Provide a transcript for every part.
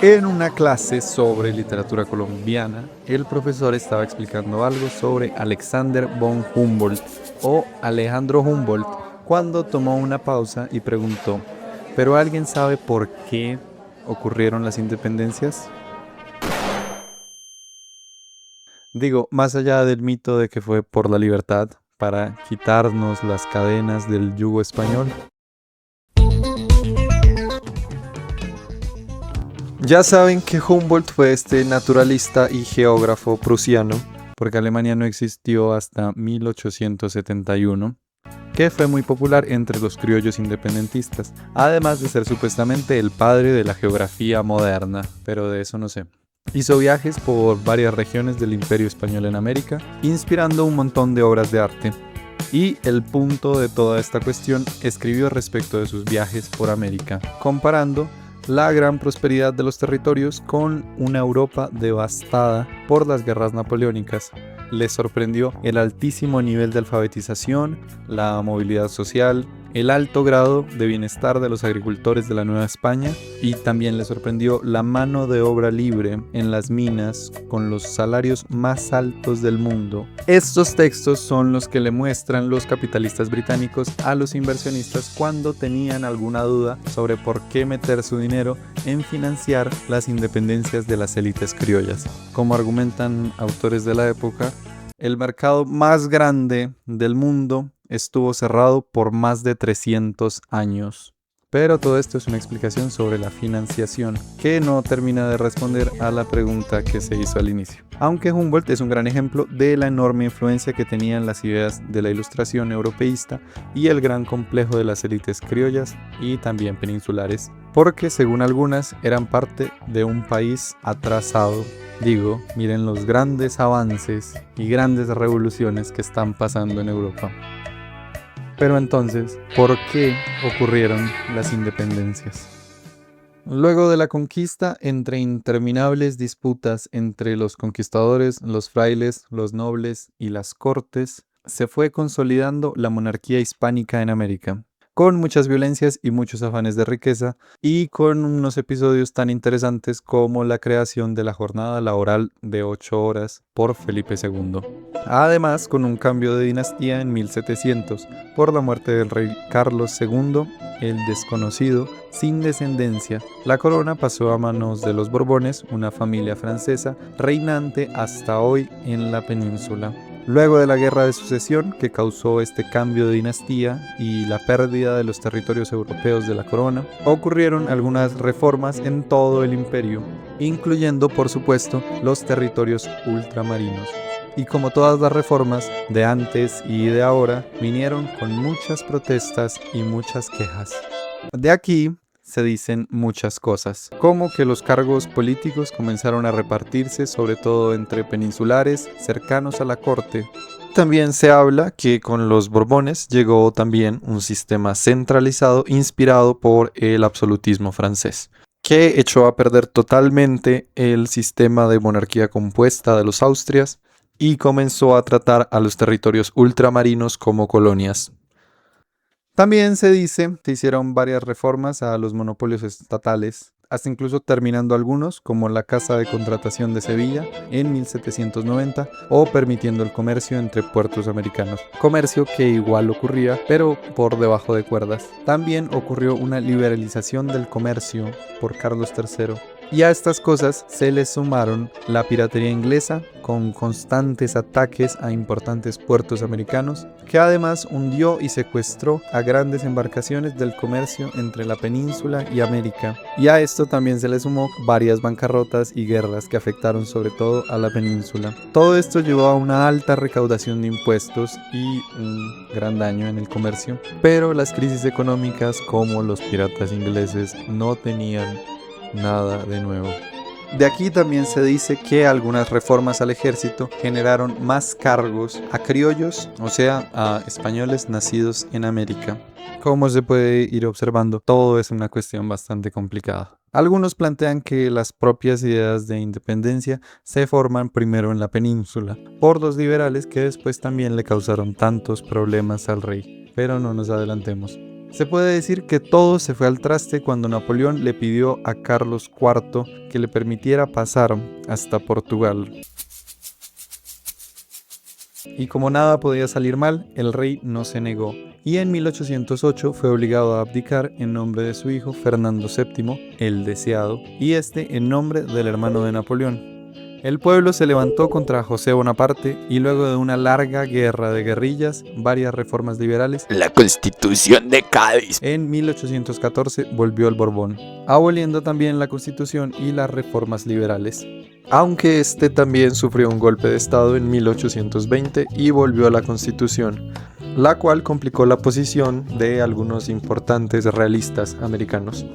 En una clase sobre literatura colombiana, el profesor estaba explicando algo sobre Alexander von Humboldt o Alejandro Humboldt cuando tomó una pausa y preguntó, ¿pero alguien sabe por qué ocurrieron las independencias? Digo, más allá del mito de que fue por la libertad, para quitarnos las cadenas del yugo español. Ya saben que Humboldt fue este naturalista y geógrafo prusiano, porque Alemania no existió hasta 1871, que fue muy popular entre los criollos independentistas, además de ser supuestamente el padre de la geografía moderna, pero de eso no sé. Hizo viajes por varias regiones del Imperio Español en América, inspirando un montón de obras de arte. Y el punto de toda esta cuestión escribió respecto de sus viajes por América, comparando la gran prosperidad de los territorios con una Europa devastada por las guerras napoleónicas. Les sorprendió el altísimo nivel de alfabetización, la movilidad social, el alto grado de bienestar de los agricultores de la Nueva España y también les sorprendió la mano de obra libre en las minas con los salarios más altos del mundo. Estos textos son los que le muestran los capitalistas británicos a los inversionistas cuando tenían alguna duda sobre por qué meter su dinero en financiar las independencias de las élites criollas. Como argumentan autores de la época, el mercado más grande del mundo estuvo cerrado por más de 300 años. Pero todo esto es una explicación sobre la financiación que no termina de responder a la pregunta que se hizo al inicio. Aunque Humboldt es un gran ejemplo de la enorme influencia que tenían las ideas de la Ilustración europeísta y el gran complejo de las élites criollas y también peninsulares, porque según algunas eran parte de un país atrasado. Digo, miren los grandes avances y grandes revoluciones que están pasando en Europa. Pero entonces, ¿por qué ocurrieron las independencias? Luego de la conquista, entre interminables disputas entre los conquistadores, los frailes, los nobles y las cortes, se fue consolidando la monarquía hispánica en América, con muchas violencias y muchos afanes de riqueza, y con unos episodios tan interesantes como la creación de la jornada laboral de 8 horas por Felipe II. Además, con un cambio de dinastía en 1700, por la muerte del rey Carlos II, el desconocido, sin descendencia, la corona pasó a manos de los Borbones, una familia francesa reinante hasta hoy en la península. Luego de la Guerra de Sucesión, que causó este cambio de dinastía y la pérdida de los territorios europeos de la corona, ocurrieron algunas reformas en todo el imperio, incluyendo, por supuesto, los territorios ultramarinos. Y como todas las reformas de antes y de ahora, vinieron con muchas protestas y muchas quejas. De aquí se dicen muchas cosas, como que los cargos políticos comenzaron a repartirse sobre todo entre peninsulares cercanos a la corte. También se habla que con los Borbones llegó también un sistema centralizado inspirado por el absolutismo francés, que echó a perder totalmente el sistema de monarquía compuesta de los Austrias y comenzó a tratar a los territorios ultramarinos como colonias. También se dice que hicieron varias reformas a los monopolios estatales, hasta incluso terminando algunos, como la Casa de Contratación de Sevilla en 1790, o permitiendo el comercio entre puertos americanos. Comercio que igual ocurría, pero por debajo de cuerdas. También ocurrió una liberalización del comercio por Carlos III. Y a estas cosas se les sumaron la piratería inglesa, con constantes ataques a importantes puertos americanos, que además hundió y secuestró a grandes embarcaciones del comercio entre la península y América. Y a esto también se le sumó varias bancarrotas y guerras que afectaron sobre todo a la península. Todo esto llevó a una alta recaudación de impuestos y un gran daño en el comercio, pero las crisis económicas como los piratas ingleses no tenían nada de nuevo. De aquí también se dice que algunas reformas al ejército generaron más cargos a criollos, o sea, a españoles nacidos en América. Como se puede ir observando, todo es una cuestión bastante complicada. Algunos plantean que las propias ideas de independencia se forman primero en la península, por los liberales que después también le causaron tantos problemas al rey. Pero no nos adelantemos. Se puede decir que todo se fue al traste cuando Napoleón le pidió a Carlos IV que le permitiera pasar hasta Portugal. Y como nada podía salir mal, el rey no se negó, y en 1808 fue obligado a abdicar en nombre de su hijo Fernando VII, el deseado, y este en nombre del hermano de Napoleón. El pueblo se levantó contra José Bonaparte y luego de una larga guerra de guerrillas, varias reformas liberales, la Constitución de Cádiz, en 1814 volvió el Borbón, aboliendo también la Constitución y las reformas liberales. Aunque este también sufrió un golpe de estado en 1820 y volvió a la Constitución, la cual complicó la posición de algunos importantes realistas americanos.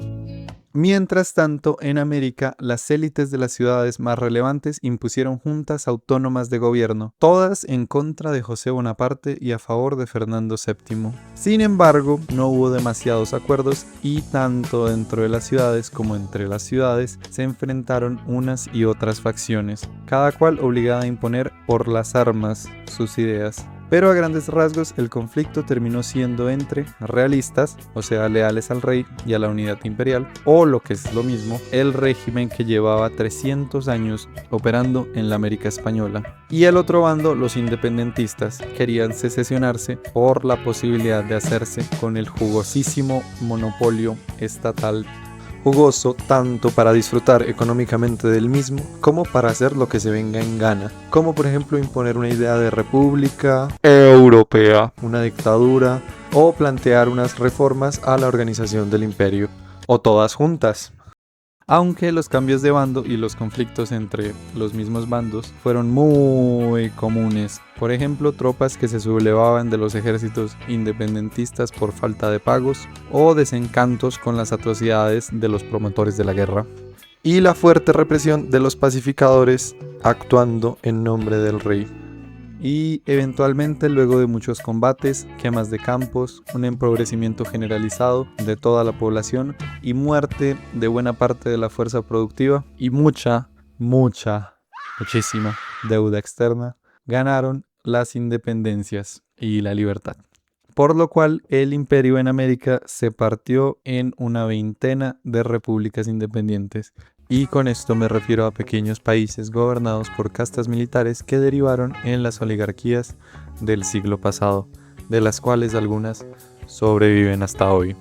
Mientras tanto, en América, las élites de las ciudades más relevantes impusieron juntas autónomas de gobierno, todas en contra de José Bonaparte y a favor de Fernando VII. Sin embargo, no hubo demasiados acuerdos y tanto dentro de las ciudades como entre las ciudades se enfrentaron unas y otras facciones, cada cual obligada a imponer por las armas sus ideas. Pero a grandes rasgos el conflicto terminó siendo entre realistas, o sea leales al rey y a la unidad imperial, o lo que es lo mismo, el régimen que llevaba 300 años operando en la América Española. Y el otro bando, los independentistas, querían secesionarse por la posibilidad de hacerse con el jugosísimo monopolio estatal. Jugoso tanto para disfrutar económicamente del mismo como para hacer lo que se venga en gana, como por ejemplo imponer una idea de república europea, una dictadura o plantear unas reformas a la organización del imperio, o todas juntas. Aunque los cambios de bando y los conflictos entre los mismos bandos fueron muy comunes. Por ejemplo, tropas que se sublevaban de los ejércitos independentistas por falta de pagos o desencantos con las atrocidades de los promotores de la guerra. Y la fuerte represión de los pacificadores actuando en nombre del rey. Y eventualmente, luego de muchos combates, quemas de campos, un empobrecimiento generalizado de toda la población y muerte de buena parte de la fuerza productiva y muchísima deuda externa, ganaron las independencias y la libertad. Por lo cual el imperio en América se partió en una veintena de repúblicas independientes. Y con esto me refiero a pequeños países gobernados por castas militares que derivaron en las oligarquías del siglo pasado, de las cuales algunas sobreviven hasta hoy.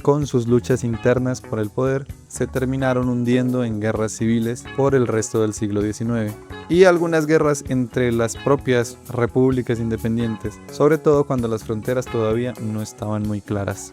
Con sus luchas internas por el poder, se terminaron hundiendo en guerras civiles por el resto del siglo XIX, y algunas guerras entre las propias repúblicas independientes, sobre todo cuando las fronteras todavía no estaban muy claras.